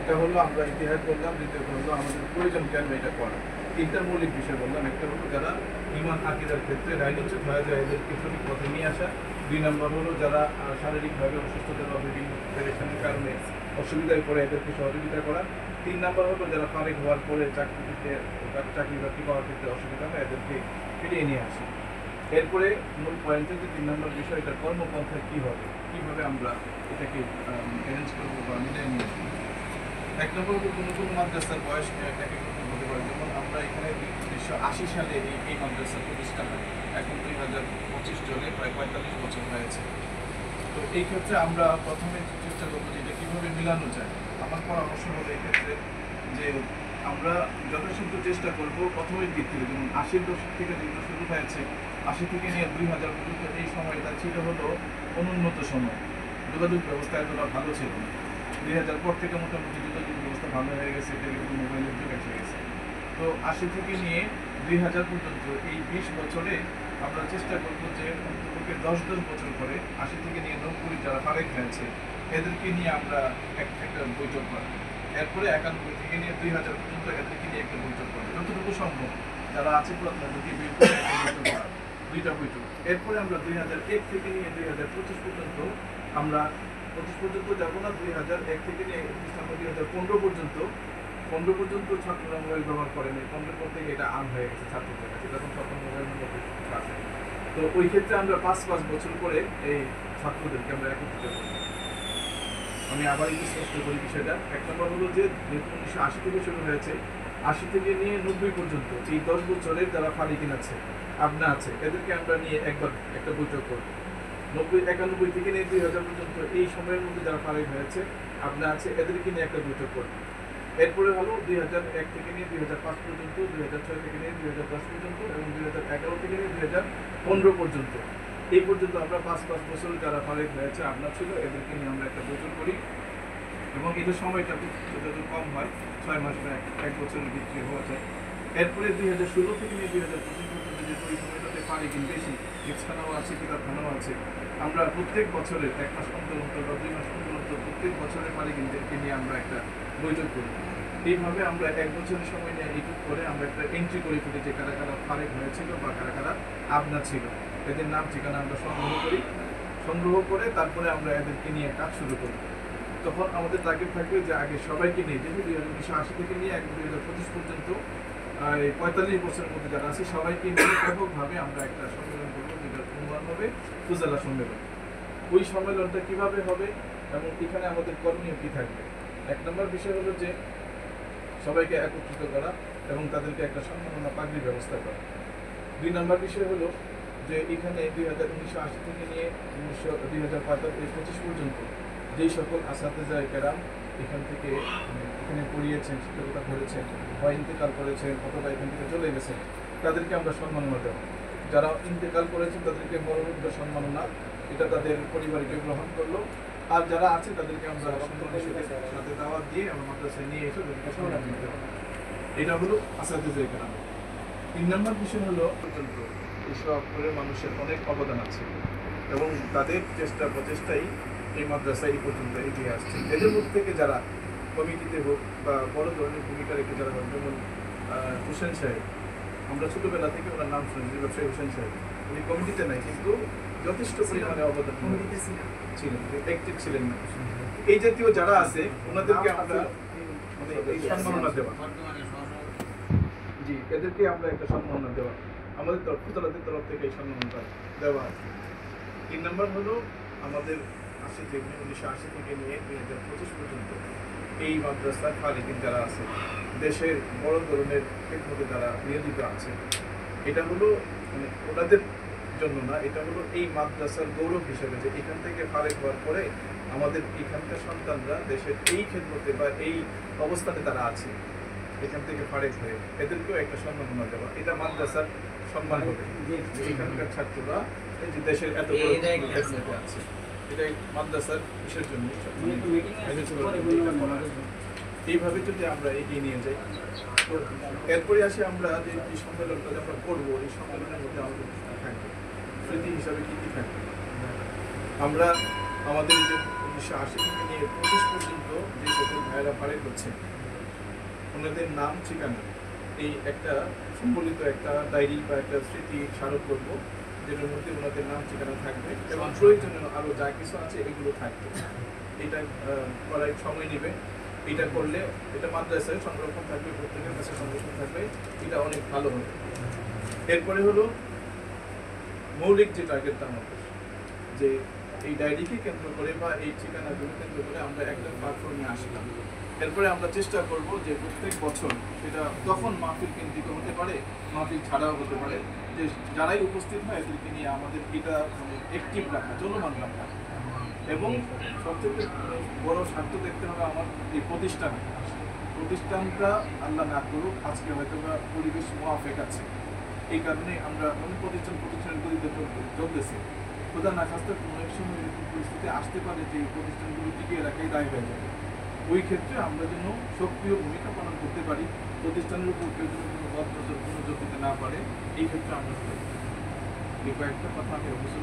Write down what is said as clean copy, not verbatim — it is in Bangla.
একটা হলো আমরা ইতিহাস বললাম, দ্বিতীয়ত হলো আমাদের প্রয়োজন কেন এটা করা। তিনটা মৌলিক বিষয় বললাম। একটা হলো যারা ঈমান আকীদার ক্ষেত্রে রাজনীতিক হয়ে যায় এদেরকে সঠিক পথে নিয়ে আসা। 2 নম্বর হলো যারা শারীরিকভাবে অসুস্থতা বা বিভিন্ন পেরেশানির কারণে অসুবিধায় পড়ে এদেরকে সহযোগিতা করা। 3 নম্বর হলো যারা ফারিক হওয়ার পরে চাকরি বাকরি পাওয়ার ক্ষেত্রে অসুবিধা হয় এদেরকে ফিরিয়ে নিয়ে আসে। এরপরে মূল পয়েন্টে যে 3 নম্বর বিষয়, এটা কর্মপন্থা কী হবে, কীভাবে আমরা এটাকে অ্যারেঞ্জ করবো বা মিলিয়ে নিয়ে আসবো। 1 নম্বর হলো কোনো কোনো মাদ্রাসার বয়স এক এক রকম হতে পারে। যেমন আমরা এখানে 1980 সালে এই মাদ্রাসা প্রতিষ্ঠা হয়, এখন 2025 চলে, প্রায় 45 বছর হয়েছে। তো এই ক্ষেত্রে আমরা প্রথমে চেষ্টা করবো যে এটা কীভাবে মিলানো যায়। আমার পরামর্শ হলো এই ক্ষেত্রে যে আমরা যথাসাধ্য চেষ্টা করবো প্রথমের দিক থেকে, যেমন 80-র দশক থেকে যেগুলো শুরু হয়েছে, 80 থেকে নিয়ে 2000 পর্যন্ত এই সময়টা ছিল হলো অনুন্নত সময়। যোগাযোগ ব্যবস্থা এতটা ভালো ছিল না। 2000 পর থেকে মোটামুটি যোগাযোগ ব্যবস্থা ভালো হয়ে গেছে, টেলিফোন মোবাইলের যুগ এসে গেছে। তো 80 থেকে নিয়ে 2000 পর্যন্ত এই 20 বছরে আমরা চেষ্টা করবো যে অন্ততপক্ষে 10 বছর পরে 80 থেকে নিয়ে 90 যারা ফারেক হয়েছে এদেরকে নিয়ে আমরা একটা বৈঠক করা। এরপরে 91 থেকে নিয়ে 2000 পর্যন্ত এদেরকে নিয়ে একটা বৈঠক করা, যতটুকু সম্ভব যারা আছে তাদেরকে বের করে একটা বৈঠক করা, 2টা বৈঠক। এরপরে আমরা 2001 থেকে নিয়ে 2025 পর্যন্ত আমরা 25 পর্যন্ত যাবো না, 2001 থেকে নিয়ে 2015 পর্যন্ত ছাত্ররা মোবাইল ব্যবহার করেনি। 15 পর থেকে এটা আম হয়ে গেছে ছাত্রদের কাছে, তখন সকল মোবাইল আছে। তো ওই ক্ষেত্রে আমরা 5 বছর করে এই ছাত্রদেরকে আমরা একত্রিত করি। আমি আবার একটু স্পষ্ট করি বিষয়টা। 1 নম্বর হলো যে যেহেতু 1980 থেকে শুরু হয়েছে, 80 থেকে নিয়ে 90 পর্যন্ত এই 10 বছরের যারা ফারিকিন আছে, আপনা আছে, এদেরকে আমরা নিয়ে একবার একটা বৈঠক করবো। 91 থেকে নিয়ে 2000 পর্যন্ত এই সময়ের মধ্যে যারা ফারিক হয়েছে, আপনা আছে, এদেরকে নিয়ে একটা বৈঠক করবো। এরপরে হলো 2001 থেকে নিয়ে 2005 পর্যন্ত, 2006 থেকে নিয়ে 2010 পর্যন্ত এবং 2011 থেকে নিয়ে 2015 পর্যন্ত। এই পর্যন্ত আমরা 5 বছর যারা ফারিক হয়েছে, আপনার ছিল, এদেরকে নিয়ে আমরা একটা বৈঠক করি এবং এদের সময়টা যত কম হয়, 6 মাস বা 1 বছরের ভিতরে হওয়া যায়। এরপরে 2016 থেকে নিয়ে 2025 পর্যন্ত যেহেতু এই সময়টাতে ফারিকিন বেশি, হিফজখানাও আছে, কিতাবখানাও আছে, আমরা প্রত্যেক বছরের 1 মাস অন্তর বা 2 মাস অন্তর প্রত্যেক বছরের ফারিকিনদেরকে নিয়ে আমরা একটা বৈঠক করি। এইভাবে আমরা 1 বছরের সময় নিয়ে এইটুক করে আমরা একটা এন্ট্রি করে ফেলি যে কারা কারা ফারিক হয়েছিল বা কারা কারা আপনা ছিল, এদের নাম ঠিকানা আমরা সংগ্রহ করে তারপরে আমরা এদেরকে নিয়ে কাজ শুরু করি। তখন আমাদের টার্গেট থাকবে যে আগে সবাইকে নিয়ে, যেহেতু 1980 থেকে নিয়ে 2025 পর্যন্ত 45 বছরের মধ্যে যারা আছে সবাইকে নিয়ে ব্যাপকভাবে আমরা একটা সম্মেলন করবো, যেটা উন্নয়ন হবে উপজেলা সম্মেলন। ওই সম্মেলনটা কিভাবে হবে এবং এখানে আমাদের করণীয় কি থাকবে। 1 নম্বর বিষয় হলো যে সবাইকে একত্রিত করা এবং তাদেরকে একটা সম্মাননা পাগড়ির ব্যবস্থা করা। 2 নম্বর বিষয় হলো যে এখানে 1980 থেকে নিয়ে 2025 পর্যন্ত যেই সকল আসাতেজা কেরাম এখান থেকে এখানে পড়িয়েছেন, শিক্ষকতা করেছেন, হয় ইন্তেকাল করেছেন অথবা এখান থেকে চলে গেছেন, তাদেরকে আমরা সম্মাননা দেওয়া। যারা ইন্তেকাল করেছেন তাদেরকে মরণোত্তর সম্মাননা, এটা তাদের পরিবারকে গ্রহণ করলো। আর যারা আছে তাদেরকে আমরা সাথে দাওয়াত দিয়ে আমরা মাদ্রাসায় নিয়ে এসে এটা হলো আসাতেজা কেরাম। 3 নম্বর বিষয় হলো পর্যন্ত এইসব করে মানুষের অনেক অবদান আছে এবং তাদের প্রচেষ্টাই এই মাদ্রাসায় এই পর্যন্ত এগিয়ে আসছে। এদের মধ্যে থেকে যারা কমিটিতে হোক বা বড় ধরনের ভূমিকা রেখে যারা হোক, যেমন হোসেন সাহেব, আমরা ছোটবেলা থেকে ওনার নাম শুনেছি, ব্যবসায়ী হোসেন সাহেব, উনি কমিটিতে নাই কিন্তু যথেষ্ট পরিমাণে অবদান ছিলেন, অ্যাক্টিভ ছিলেন না। এই জাতীয় যারা আছে ওনাদেরকে আমরা এই সম্মাননা দেওয়া, জি এদেরকে আমরা একটা সম্মাননা দেওয়া, আমাদের উপজেলাদের তরফ থেকে এই সম্মাননা দেওয়া। 3 নম্বর হলো আমাদের 1980 থেকে নিয়ে 2025 পর্যন্ত এই মাদ্রাসার ফারিকিন যারা আছে, দেশের বড় ধরনের ক্ষেত্রে যারা নিয়োজিত আছে, এটা হলো মানে ওনাদের জন্য না, এটা হলো এই মাদ্রাসার গৌরব হিসেবে যে এখান থেকে ফারিক হওয়ার পরে আমাদের এখানকার সন্তানরা দেশের এই ক্ষেত্রে বা এই অবস্থানে তারা আছে, এখান থেকে ফারিক হয়ে এদেরকেও একটা সম্মাননা দেওয়া, এটা মাদ্রাসার সম্মান হবে। এখানকার ছাত্ররা এই যে দেশের এত বড় আছে, এটাই মাদ্রাসার কিসের জন্য, এইভাবে যদি আমরা এগিয়ে নিয়ে যাই। তো এরপরে আসে আমরা যে সম্মেলনটা আমরা করবো, এই সম্মেলনের মধ্যে আমাদের থাকবে স্মৃতি হিসাবে কি কি থাকবে। আমরা আমাদের যে 1980 থেকে নিয়ে 25 পর্যন্ত যে সকল ভাইয়েরা পারে করছে, ওনাদের নাম ঠিকানা এই একটা সম্বলিত একটা ডায়েরি বা একটা স্মৃতি স্মারক করবো, যেটার মধ্যে ওনাদের নাম ঠিকানা থাকবে এবং প্রয়োজনীয় আরও যা কিছু আছে এগুলো থাকবে। এটা করার সময় নেবে। এটা করলে এটা মাদ্রাসায় সংরক্ষণ থাকবে, প্রত্যেকের কাছে সংরক্ষণ থাকবে, এটা অনেক ভালো হবে। এরপরে হলো মৌলিক যে টার্গেটটা আমাদের, যে এই ডায়েরিকে কেন্দ্র করে বা এই ঠিকানাগুলো কেন্দ্র করে আমরা একটা প্ল্যাটফর্মে আসলাম। এরপরে আমরা চেষ্টা করব যে প্রত্যেক বছর সেটা তখন মাহফিল কেন্দ্রিক হতে পারে, মাহফিল ছাড়াও হতে পারে, যে যারাই উপস্থিত হয় এদেরকে নিয়ে আমাদের এটা মানে অ্যাক্টিভ রাখা, চলমান রাখা। এবং সবচেয়ে বড় স্বার্থ দেখতে হবে আমার এই প্রতিষ্ঠানটা আল্লাহ না করুক আজকে হয়তো বা পরিবেশ মোয়াফেক আছে, এই কারণে আমরা প্রতিষ্ঠানের গতিতে চলতেছে। প্রধান আকাশটা কোনো এক সময় এরকম পরিস্থিতি আসতে পারে যে প্রতিষ্ঠানগুলো টিকিয়ে রাখাই দায় হয়ে যাবে। ওই ক্ষেত্রে আমরা যেন সক্রিয় ভূমিকা পালন করতে পারি, প্রতিষ্ঠানের উপর কেউ যেন কোনো বদনজর দিতে না পারে, এই ক্ষেত্রে আমরা এই কয়েকটা কথা আমি অবশ্যই